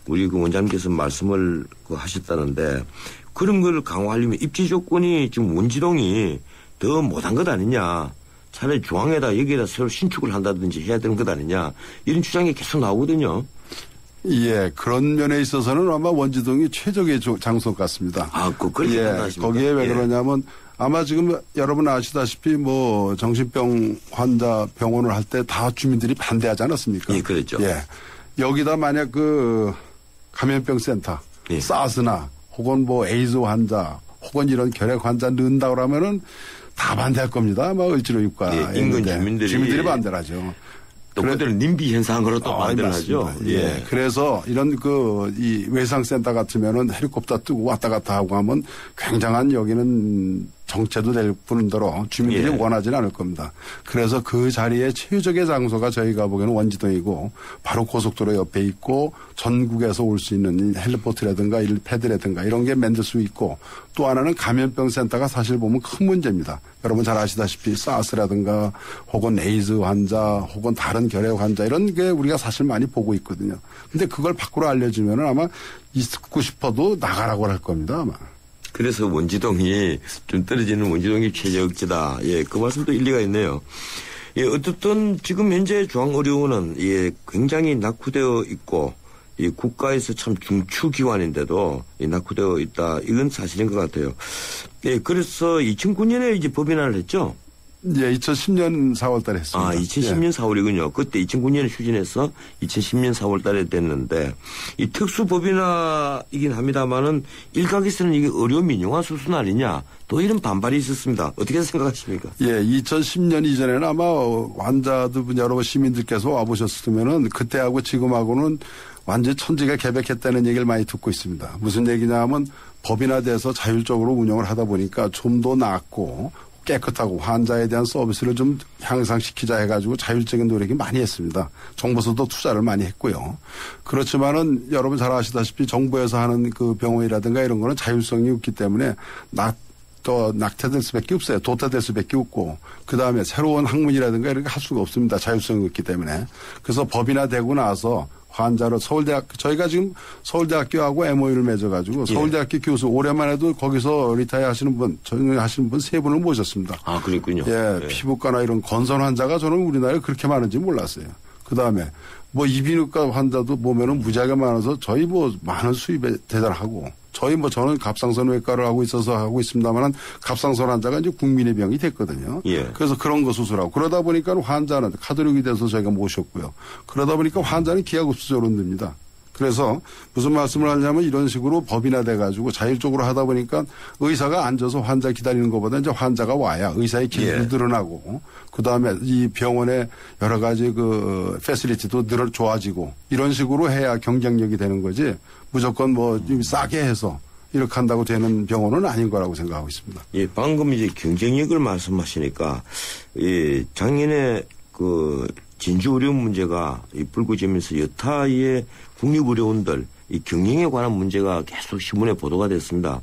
우리 그 원장님께서 말씀을 하셨다는데 그런 걸 강화하려면 입지 조건이 지금 원지동이 더 못한 것 아니냐. 차라리 중앙에다 여기에다 새로 신축을 한다든지 해야 되는 것 아니냐. 이런 주장이 계속 나오거든요. 예, 그런 면에 있어서는 아마 원지동이 최적의 장소 같습니다. 그렇게 판단하십니까? 거기에 왜 그러냐면 아마 지금 여러분 아시다시피 뭐 정신병 환자 병원을 할 때 다 주민들이 반대하지 않았습니까? 예, 그랬죠. 예. 여기다 만약 감염병 센터, 사스나 혹은 뭐 에이즈 환자 혹은 이런 결핵 환자 넣는다 그러면은 다 반대할 겁니다. 아마 을지로육과 인근 주민들이 반대를 하죠. 또 그들은 님비 현상으로 또 반대를 하죠. 예. 그래서 이런 이 외상센터 같으면은 헬리콥터 뜨고 왔다 갔다 하고 하면 굉장한 여기는 정체도 될 뿐더러 주민들이 원하지는 않을 겁니다. 그래서 그 자리에 최적의 장소가 저희가 보기에는 원지동이고 바로 고속도로 옆에 있고 전국에서 올 수 있는 헬리포트라든가 패드라든가 이런 게 만들 수 있고 또 하나는 감염병 센터가 사실 보면 큰 문제입니다. 여러분 잘 아시다시피 사스라든가 혹은 에이즈 환자 혹은 다른 결핵 환자 이런 게 우리가 사실 많이 보고 있거든요. 근데 그걸 밖으로 알려주면 아마 있고 싶어도 나가라고 할 겁니다. 아마. 그래서 원지동이 좀 떨어지는 원지동이 최적지다. 예, 그 말씀도 일리가 있네요. 예, 어쨌든 지금 현재 중앙의료원은 굉장히 낙후되어 있고 이 국가에서 참 중추기관인데도 낙후되어 있다. 이건 사실인 것 같아요. 예, 그래서 2009년에 이제 법인화를 했죠. 예, 2010년 4월 달에 했습니다. 2010년 4월이군요. 그때 2009년에 추진해서 2010년 4월 달에 됐는데 이 특수법인화이긴 합니다만은 일각에서는 이게 의료 민영화 수순 아니냐 또 이런 반발이 있었습니다. 어떻게 생각하십니까? 예, 2010년 이전에는 아마 환자들 여러 시민들께서 와보셨으면은 그때하고 지금하고는 완전 천지가 개벽했다는 얘기를 많이 듣고 있습니다. 무슨 얘기냐 하면 법인화돼서 자율적으로 운영을 하다 보니까 좀 더 낫고 깨끗하고 환자에 대한 서비스를 좀 향상시키자 해가지고 자율적인 노력이 많이 했습니다. 정부에서도 투자를 많이 했고요. 그렇지만은 여러분 잘 아시다시피 정부에서 하는 그 병원이라든가 이런 거는 자율성이 없기 때문에 낙태될 수밖에 없어요. 도태될 수밖에 없고 그다음에 새로운 학문이라든가 이런 거 할 수가 없습니다. 자율성이 없기 때문에. 그래서 법인화되고 나서 환자로 저희가 지금 서울대학교하고 MOU를 맺어가지고 서울대학교 교수 올해만 해도 거기서 리타이어 하시는 분, 전공하시는 분 3분을 모셨습니다. 그랬군요. 예, 피부과나 이런 건선 환자가 저는 우리나라에 그렇게 많은지 몰랐어요. 그 다음에 뭐 이비인후과 환자도 보면은 무지하게 많아서 저희 뭐 많은 수입에 대단하고 저는 갑상선 외과를 하고 있습니다만 갑상선 환자가 이제 국민의 병이 됐거든요. 예. 그래서 그런 거 수술하고 그러다 보니까 환자는 카드록이 돼서 저희가 모셨고요. 그러다 보니까 환자는 기하급수적으로 늡니다. 그래서 무슨 말씀을 하냐면 이런 식으로 법인화돼 가지고 자율적으로 하다 보니까 의사가 앉아서 환자 기다리는 것보다 이제 환자가 와야 의사의 기술도 늘어나고 그다음에 이 병원의 여러 가지 그 패시리티도 좋아지고 이런 식으로 해야 경쟁력이 되는 거지 무조건 뭐 싸게 해서 이렇게 한다고 되는 병원은 아닌 거라고 생각하고 있습니다. 예, 방금 이제 경쟁력을 말씀하시니까 작년에 진주의료 문제가 불거지면서 여타의 국립의료원들 이 경영에 관한 문제가 계속 신문에 보도가 됐습니다.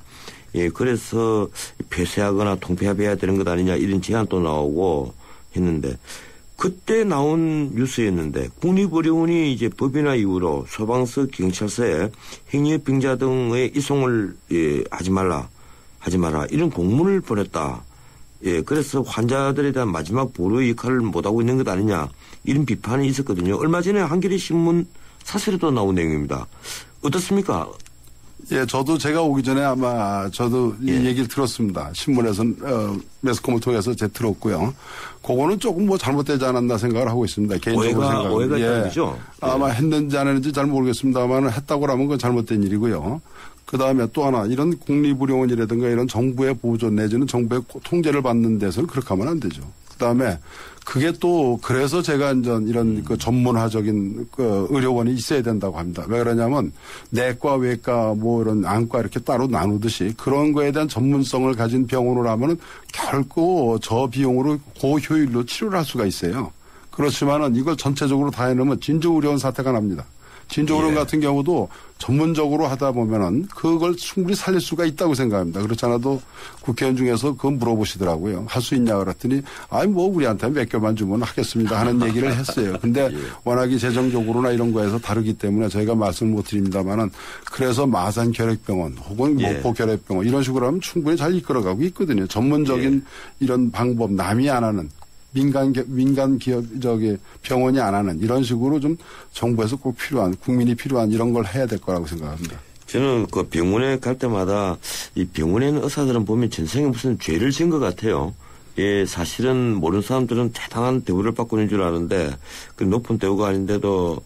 예, 그래서 폐쇄하거나 통폐합해야 되는 것 아니냐 이런 제안도 나오고 했는데 그때 나온 뉴스였는데 국립의료원이 이제 법이나 이유로 소방서, 경찰서에 행위병자 등의 이송을 하지 마라 이런 공문을 보냈다. 그래서 환자들에 대한 마지막 보호의 역할을 못하고 있는 것 아니냐 이런 비판이 있었거든요. 얼마 전에 한겨레 신문 사설에도 나온 내용입니다. 어떻습니까? 예, 저도 제가 오기 전에 아마 저도 이 얘기를 들었습니다. 신문에서 매스컴을 통해서 제가 들었고요. 그거는 조금 뭐 잘못되지 않았나 생각을 하고 있습니다. 개인적으로 생각은. 오해가 있다는 거죠? 아마 했는지 안 했는지 잘 모르겠습니다만 했다고 하면 그건 잘못된 일이고요. 그다음에 또 하나 이런 국립의료원이라든가 이런 정부의 보존 내지는 정부의 통제를 받는 데서는 그렇게 하면 안 되죠. 그다음에 그게 또 그래서 제가 이런 그 전문화적인 그 의료원이 있어야 된다고 합니다. 왜 그러냐면 내과, 외과, 뭐 이런 안과 이렇게 따로 나누듯이 그런 거에 대한 전문성을 가진 병원을 하면은 결코 저비용으로 고효율로 치료를 할 수가 있어요. 그렇지만은 이걸 전체적으로 다 해놓으면 진조의료원 사태가 납니다. 진조의료원 같은 경우도 전문적으로 하다 보면은 그걸 충분히 살릴 수가 있다고 생각합니다. 그렇지 않아도 국회의원 중에서 그건 물어보시더라고요. 할 수 있냐 그랬더니 아니 뭐 우리한테 몇 개만 주면 하겠습니다 하는 얘기를 했어요. 근데 워낙에 재정적으로나 이런 거에서 다르기 때문에 저희가 말씀을 못 드립니다만은 그래서 마산결핵병원 혹은 목포결핵병원 이런 식으로 하면 충분히 잘 이끌어가고 있거든요. 전문적인 이런 방법 남이 안 하는 민간 기업, 병원이 안 하는 이런 식으로 좀 정부에서 꼭 필요한, 국민이 필요한 이런 걸 해야 될 거라고 생각합니다. 저는 그 병원에 갈 때마다 이 병원에 있는 의사들은 보면 전생에 무슨 죄를 지은 것 같아요. 사실은 모르는 사람들은 대단한 대우를 받고 있는 줄 아는데 그 높은 대우가 아닌데도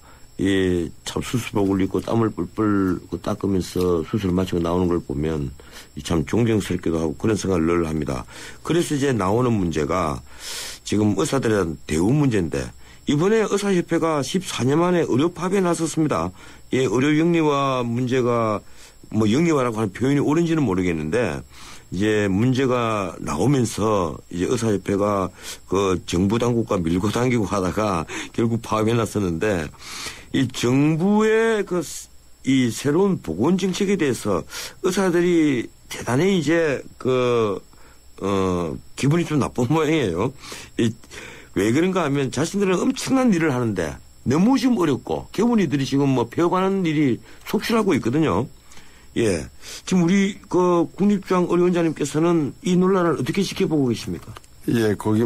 참 수술복을 입고 땀을 뿔뿔 닦으면서 수술을 마치고 나오는 걸 보면 참 존경스럽기도 하고 그런 생각을 늘 합니다. 그래서 이제 나오는 문제가 지금 의사들에 대한 대우 문제인데 이번에 의사협회가 14년 만에 의료 파업에 나섰습니다. 의료 영리화 문제가 뭐 영리화라고 하는 표현이 옳은지는 모르겠는데 이제 문제가 나오면서 이제 의사협회가 그 정부 당국과 밀고 당기고 하다가 결국 파업에 나섰는데 이 정부의 이 새로운 보건 정책에 대해서 의사들이 대단히 이제 기분이 좀 나쁜 모양이에요. 왜 그런가 하면 자신들은 엄청난 일을 하는데 너무 좀 어렵고 개원이들이 지금 뭐 배워가는 일이 속출하고 있거든요. 지금 우리 국립중앙 의료원장님께서는 이 논란을 어떻게 지켜보고 계십니까? 거기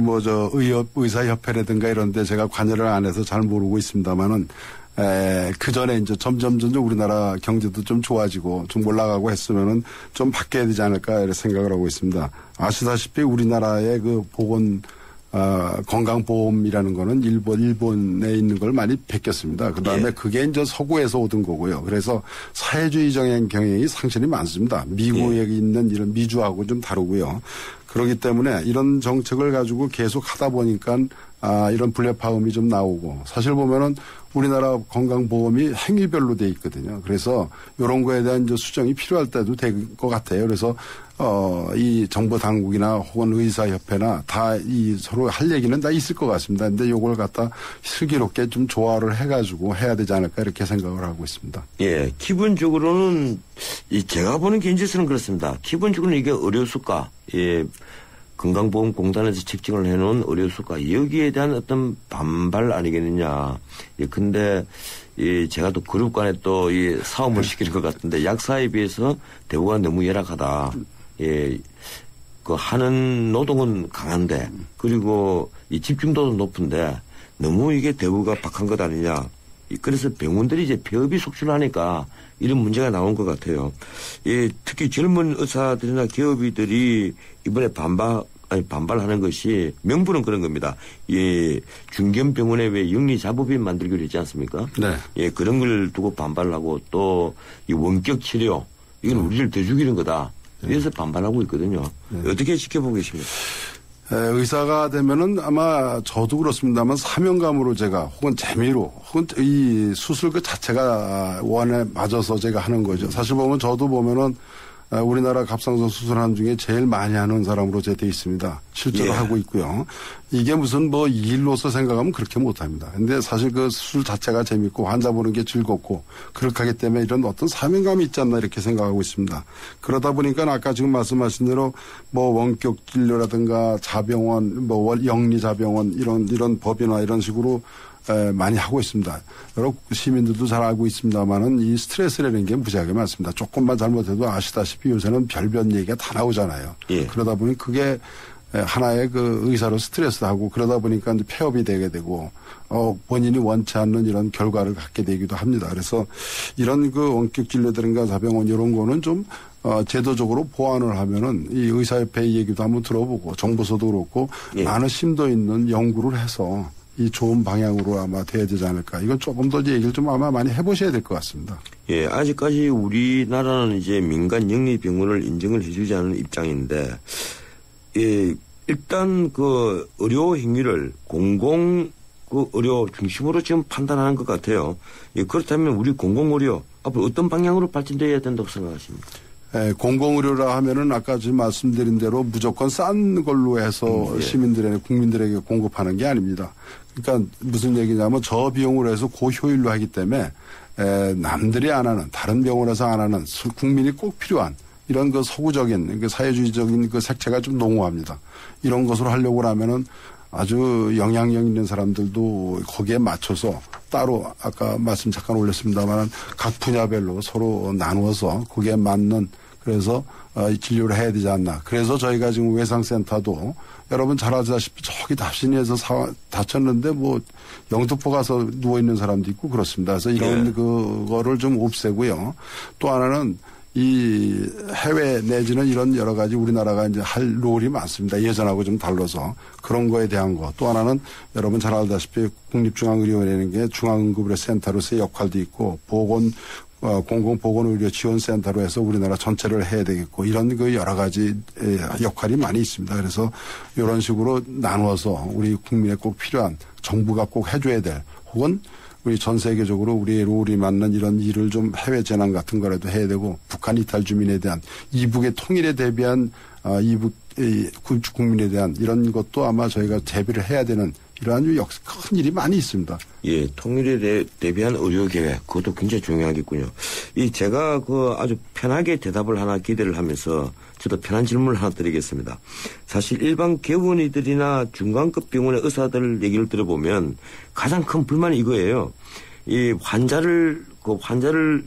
의사협회라든가 이런 데 제가 관여를 안 해서 잘 모르고 있습니다만은 그 전에 이제 점점 우리나라 경제도 좀 좋아지고 좀 올라가고 했으면은 좀 바뀌어야 되지 않을까 이런 생각을 하고 있습니다. 아시다시피 우리나라의 그 건강보험이라는 거는 일본에 있는 걸 많이 베꼈습니다. 그 다음에 그게 이제 서구에서 오던 거고요. 그래서 사회주의 경향이 상당히 많습니다. 미국에 있는 이런 미주하고 좀 다르고요. 그렇기 때문에 이런 정책을 가지고 계속 하다 보니까 이런 불협화음이 좀 나오고 사실 보면은 우리나라 건강보험이 행위별로 돼 있거든요. 그래서 이런 거에 대한 이제 수정이 필요할 때도 될 것 같아요. 그래서 이 정부 당국이나 혹은 의사협회나 다 서로 할 얘기는 다 있을 것 같습니다. 근데 요걸 갖다 슬기롭게 좀 조화를 해가지고 해야 되지 않을까 이렇게 생각을 하고 있습니다. 기본적으로는 제가 보는 개인적으로는 그렇습니다. 기본적으로는 이게 의료수가, 건강보험공단에서 책정을 해놓은 의료수가 여기에 대한 어떤 반발 아니겠느냐. 근데 제가 또 그룹 간에 또 이 싸움을 시키는 것 같은데 약사에 비해서 대우가 너무 열악하다. 그 하는 노동은 강한데 그리고 이 집중도도 높은데 너무 이게 대우가 박한 것 아니냐. 그래서 병원들이 이제 폐업이 속출하니까 이런 문제가 나온 것 같아요. 특히 젊은 의사들이나 기업이들이 이번에 반발하는 것이 명분은 그런 겁니다. 중견병원에 왜 영리자부비 만들기로 했지 않습니까? 네. 그런 걸 두고 반발을 하고 또 이 원격 치료 이건 우리를 더 죽이는 거다. 그래서 반발하고 있거든요. 어떻게 지켜보고 계십니까? 의사가 되면은 아마 저도 그렇습니다만 사명감으로 제가 혹은 재미로 혹은 이 수술 그 자체가 원에 맞아서 제가 하는 거죠. 사실 보면 저도 보면은 우리나라 갑상선 수술하는 중에 제일 많이 하는 사람으로 돼 있습니다. 실제로 하고 있고요. 이게 무슨 뭐 일로서 생각하면 그렇게 못합니다. 근데 사실 그 수술 자체가 재밌고 환자 보는 게 즐겁고 그렇게 하기 때문에 이런 어떤 사명감이 있지 않나 이렇게 생각하고 있습니다. 그러다 보니까 아까 지금 말씀하신 대로 뭐 원격 진료라든가 자병원, 뭐 영리자병원 이런 법이나 이런 식으로 많이 하고 있습니다. 여러 시민들도 잘 알고 있습니다만은 이 스트레스라는 게 무지하게 많습니다. 조금만 잘못해도 아시다시피 요새는 별별 얘기가 다 나오잖아요. 예. 그러다 보니 그게 하나의 그 의사로 스트레스도 하고 그러다 보니까 이제 폐업이 되게 되고 본인이 원치 않는 이런 결과를 갖게 되기도 합니다. 그래서 이런 그 원격 진료들인가 자병원 이런 거는 좀 제도적으로 보완을 하면은 이 의사협회 얘기도 한번 들어보고 정부서도 그렇고 예. 많은 심도 있는 연구를 해서 이 좋은 방향으로 아마 돼야 되지 않을까. 이건 조금 더 얘기를 좀 아마 많이 해보셔야 될 것 같습니다. 예, 아직까지 우리나라는 이제 민간 영리병원을 인정을 해주지 않는 입장인데, 예, 일단 그 의료 행위를 공공 그 의료 중심으로 지금 판단하는 것 같아요. 예, 그렇다면 우리 공공의료 앞으로 어떤 방향으로 발전돼야 된다고 생각하십니까? 예, 공공의료라 하면은 아까 지금 말씀드린 대로 무조건 싼 걸로 해서 예. 시민들에게 국민들에게 공급하는 게 아닙니다. 그러니까 무슨 얘기냐면 저비용으로 해서 고효율로 하기 때문에 남들이 안 하는 다른 병원에서 안 하는 국민이 꼭 필요한 이런 그 서구적인 그 사회주의적인 그 색채가 좀 농후합니다. 이런 것으로 하려고 하면은 아주 영향력 있는 사람들도 거기에 맞춰서 따로 아까 말씀 잠깐 올렸습니다만 각 분야별로 서로 나누어서 거기에 맞는 그래서 진료를 해야 되지 않나. 그래서 저희가 지금 외상센터도 여러분 잘 아시다시피 저기 답신이에서 다쳤는데 뭐 영등포 가서 누워있는 사람도 있고 그렇습니다. 그래서 이런 네. 그거를 좀 없애고요. 또 하나는 이 해외 내지는 이런 여러 가지 우리나라가 이제 할 롤이 많습니다. 예전하고 좀 달라서 그런 거에 대한 거. 또 하나는 여러분 잘 알다시피 국립중앙의료원이라는 게 중앙응급의료 센터로서의 역할도 있고 공공보건의료지원센터로 해서 우리나라 전체를 해야 되겠고 이런 그 여러 가지 역할이 많이 있습니다. 그래서 이런 식으로 나누어서 우리 국민에 꼭 필요한 정부가 꼭 해줘야 될 혹은 우리 전 세계적으로 우리의 롤이 맞는 이런 일을 좀 해외 재난 같은 거라도 해야 되고 북한 이탈 주민에 대한 이북의 통일에 대비한 이북 국민에 대한 이런 것도 아마 저희가 대비를 해야 되는 이러한 큰 일이 많이 있습니다. 예, 통일에 대비한 의료 계획 그것도 굉장히 중요하겠군요. 제가 그 아주 편하게 대답을 하나 기대를 하면서 저도 편한 질문을 하나 드리겠습니다. 사실 일반 개원이들이나 중간급 병원의 의사들 얘기를 들어보면 가장 큰 불만이 이거예요. 이 환자를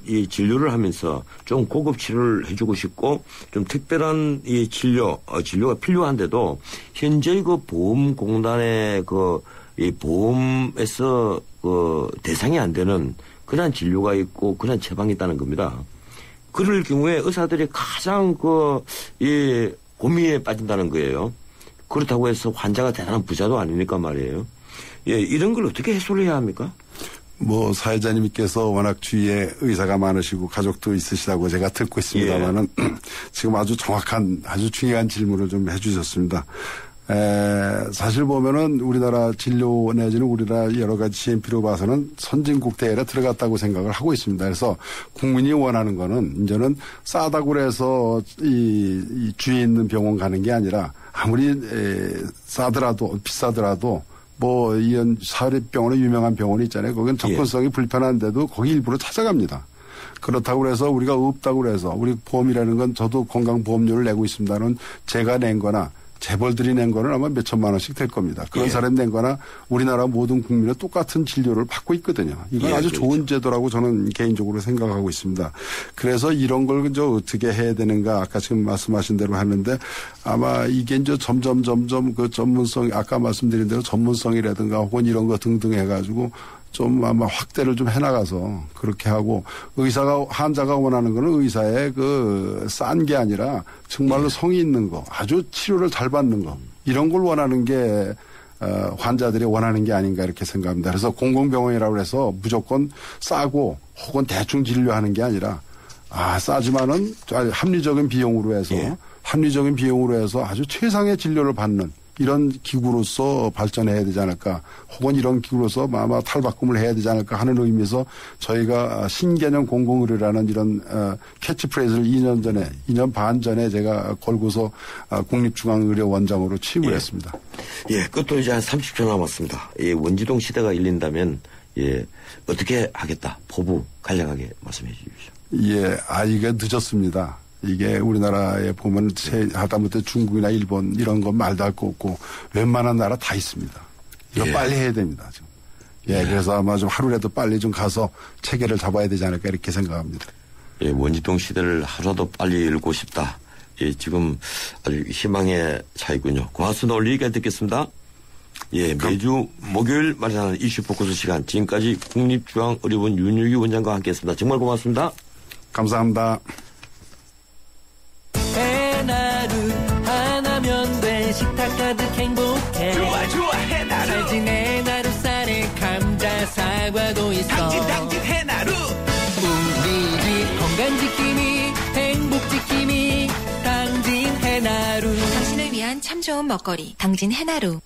이 진료를 하면서 좀 고급 치료를 해주고 싶고 좀 특별한 이 진료가 필요한데도 현재 그 보험공단의 이 보험에서 대상이 안 되는 그런 진료가 있고 그런 처방이 있다는 겁니다. 그럴 경우에 의사들이 가장 이 고민에 빠진다는 거예요. 그렇다고 해서 환자가 대단한 부자도 아니니까 말이에요. 예, 이런 걸 어떻게 해소를 해야 합니까? 사회자님께서 워낙 주위에 의사가 많으시고 가족도 있으시다고 제가 듣고 있습니다만은 예. 지금 아주 정확한 아주 중요한 질문을 좀 해주셨습니다. 사실 보면은 우리나라 진료 내지는 우리나라 여러 가지 CMP로 봐서는 선진국 대열에 들어갔다고 생각을 하고 있습니다. 그래서 국민이 원하는 거는 이제는 싸다고 해서 이 주위에 있는 병원 가는 게 아니라 아무리 싸더라도 비싸더라도 이런 사립병원에 유명한 병원이 있잖아요. 거긴 접근성이 불편한데도 거기 일부러 찾아갑니다. 그렇다고 해서 우리가 없다고 해서 우리 보험이라는 건 저도 건강보험료를 내고 있습니다는 제가 낸 거나 재벌들이 낸 거는 아마 몇 천만 원씩 될 겁니다. 그런 사람이 낸 거나 우리나라 모든 국민은 똑같은 진료를 받고 있거든요. 이건 아주 그렇죠. 좋은 제도라고 저는 개인적으로 생각하고 있습니다. 그래서 이런 걸 이제 어떻게 해야 되는가 아까 지금 말씀하신 대로 하는데 아마 이게 이제 점점 그 전문성 아까 말씀드린 대로 전문성이라든가 혹은 이런 거 등등 해가지고 좀 아마 확대를 좀 해나가서 그렇게 하고 환자가 원하는 거는 의사의 싼 게 아니라 정말로 성의 있는 거 아주 치료를 잘 받는 거 이런 걸 원하는 게 환자들이 원하는 게 아닌가 이렇게 생각합니다. 그래서 공공병원이라고 해서 무조건 싸고 혹은 대충 진료하는 게 아니라 싸지만은 합리적인 비용으로 해서 아주 최상의 진료를 받는 이런 기구로서 발전해야 되지 않을까, 혹은 이런 기구로서 아마 탈바꿈을 해야 되지 않을까 하는 의미에서 저희가 신개념 공공의료라는 이런 캐치프레이즈를 2년 반 전에 제가 걸고서 국립중앙의료원장으로 취임을 했습니다. 예, 끝도 이제 한 30초 남았습니다. 예, 원지동 시대가 열린다면 예, 어떻게 하겠다, 포부 간략하게 말씀해 주십시오. 예, 이게 늦었습니다. 이게 우리나라에 보면 하다못해 중국이나 일본 이런 건 말도 할 거 없고 웬만한 나라 다 있습니다. 이거 예. 빨리 해야 됩니다, 지금. 예, 그래서 아마 좀 하루라도 빨리 좀 가서 체계를 잡아야 되지 않을까 이렇게 생각합니다. 예, 원지동 시대를 하루라도 빨리 열고 싶다. 예, 지금 아주 희망의 차이군요. 고맙습니다. 오늘 여기까지 듣겠습니다. 예, 매주 목요일 마련하는 이슈 포커스 시간. 지금까지 국립중앙의료원 윤유기 원장과 함께했습니다. 정말 고맙습니다. 감사합니다. 해나루 하나면 돼. 식탁 가득 행복해. 좋아 해나루. 잘 지내 나루 쌀에 감자 사과도 있어. 당진 해나루. 우리 집 건강 지킴이 행복 지킴이 당진 해나루. 당신을 위한 참 좋은 먹거리 당진 해나루.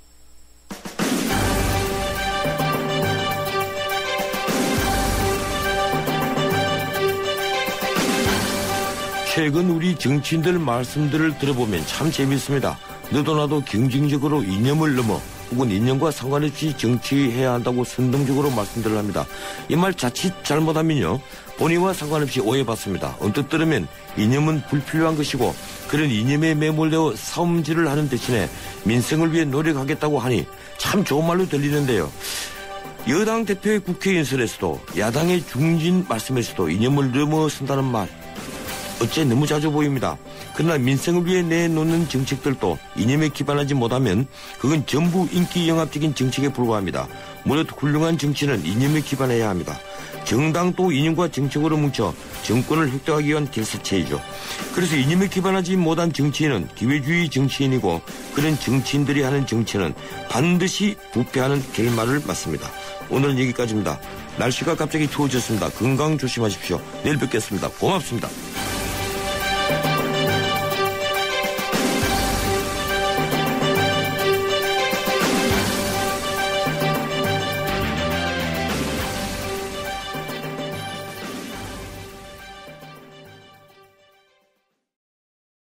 최근 우리 정치인들 말씀들을 들어보면 참 재밌습니다. 너도 나도 경쟁적으로 이념을 넘어 혹은 이념과 상관없이 정치해야 한다고 선동적으로 말씀들을 합니다. 이 말 자칫 잘못하면요, 본의와 상관없이 오해받습니다. 언뜻 들으면 이념은 불필요한 것이고 그런 이념에 매몰되어 싸움질을 하는 대신에 민생을 위해 노력하겠다고 하니 참 좋은 말로 들리는데요. 여당 대표의 국회 연설에서도 야당의 중진 말씀에서도 이념을 넘어선다는 말 어째 너무 자주 보입니다. 그러나 민생을 위해 내놓는 정책들도 이념에 기반하지 못하면 그건 전부 인기 영합적인 정책에 불과합니다. 무릇 훌륭한 정치는 이념에 기반해야 합니다. 정당도 이념과 정책으로 뭉쳐 정권을 획득하기 위한 결사체이죠. 그래서 이념에 기반하지 못한 정치인은 기회주의 정치인이고 그런 정치인들이 하는 정치는 반드시 부패하는 결말을 맞습니다. 오늘은 여기까지입니다. 날씨가 갑자기 추워졌습니다. 건강 조심하십시오. 내일 뵙겠습니다. 고맙습니다.